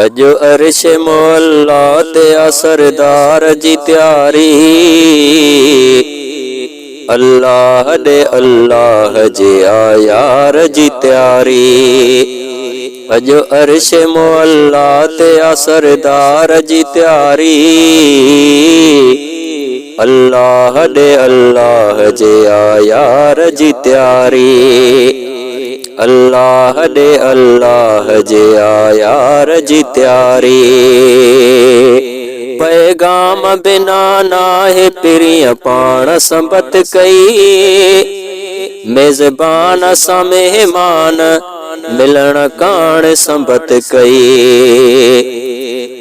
अजो अर्श मौला ते सरदार जी त्यारी। अल्लाह दे अल्लाह जे यार जी त्यारी। अजो अर्श मौला ते सरदार जी त्यारी। अल्लाह दे अल्लाह जे यार जी त्यारी। अल्लाह दे अल्लाह जे यार जी त्यारी। पैगाम बिना नाहे पिरिय पाण संबत कई। मेज़बान सा मेहमान मिलन कान संबत कई।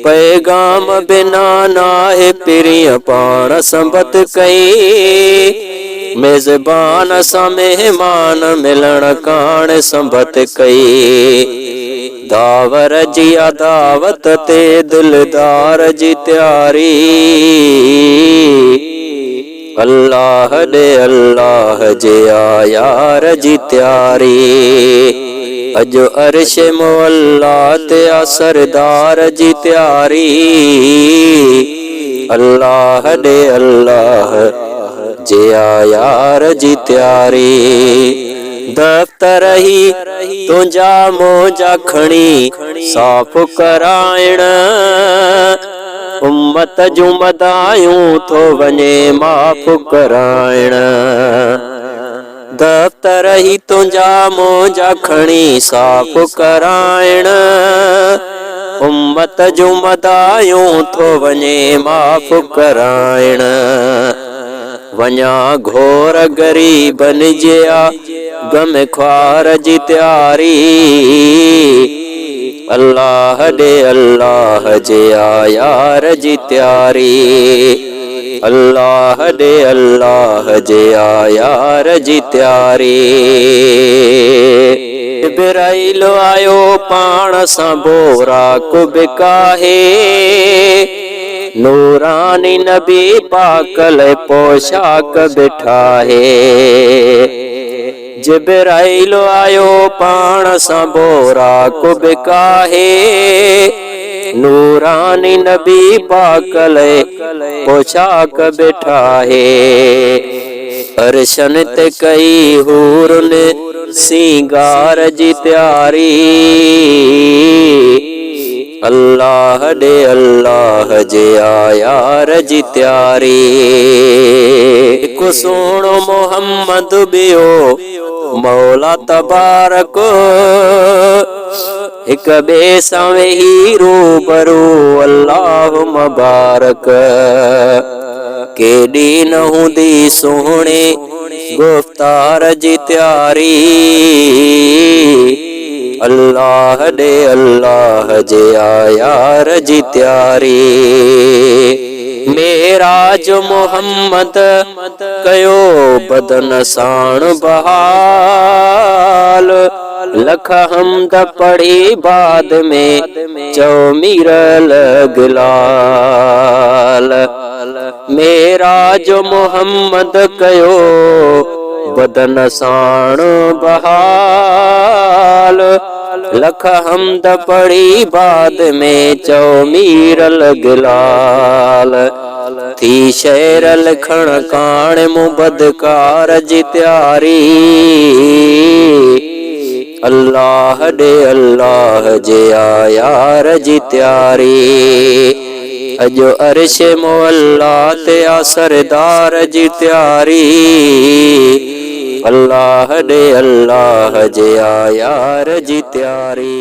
पैगाम बिना नाहे पिरिय पाण संबत कई। मेज़बान सा मेहमान मिलन कान संबत कई। दावर जी दावत ते दिलदार जी त्यारी। अल्लाह दे अल्लाह जे यार जी त्यारी। अजो अर्श मौला ते सरदार जी त्यारी। अल्लाह दे अल्लाह जे यार जी त्यारी। दफ्तर ही तुंजा मोजा खणी साफ कराइण। उम्मत जूं मदायूं थो वञे माफ़ कराइण। दफ्तर ही तुंजा मोजा खणी साफ कराइण। उम्मत जूं मदायूं थो वञे माफ़ कराइण। वञा घोर गरीबन जिया गम ख्वार जी त्यारी। अल्लाह दे अल्लाह जे यार जी त्यारी। अल्लाह दे अल्लाह जे यार जी त्यारी। जिब्राईल आयो पाण सां बोराक बिकाहे। नूरानी नबी पाकल पोशाक बिठाहे। जिब्राईल आयो पाण सां बोराक बिकाहे। नूरानी नबी पाकल पोशाक बिठाहे। अर्शन ते कई हूरन सिंगार जी त्यारी। अल्लाह दे अल्लाह जे यार जी त्यारी। को सोणो मोहम्मद बियो मौला तबारक। हिक बे सां वेही रूबरू अल्लाह मुबारक। केडी न हूंदी सोहणे गुफ्तार जी त्यारी। अल्लाह दे अल्लाह जे यार जी त्यारी। मेराज मोहम्मद कयो बदन साण बहाल। लख हमद पढ़ी बाद में चौ मीरल गिलाल। मेराज मोहम्मद कयो बदन साण बहाल। लख हमद पढ़ी बाद में चौ मीरल गिलाल। थी शेर लिखण कान मुबदकार जी त्यारी। अल्लाह दे अल्लाह जे यार जी त्यारी। अजो अर्श मौला ते सरदार जी त्यारी। अल्लाह दे अल्लाह जे यार जी त्यारी।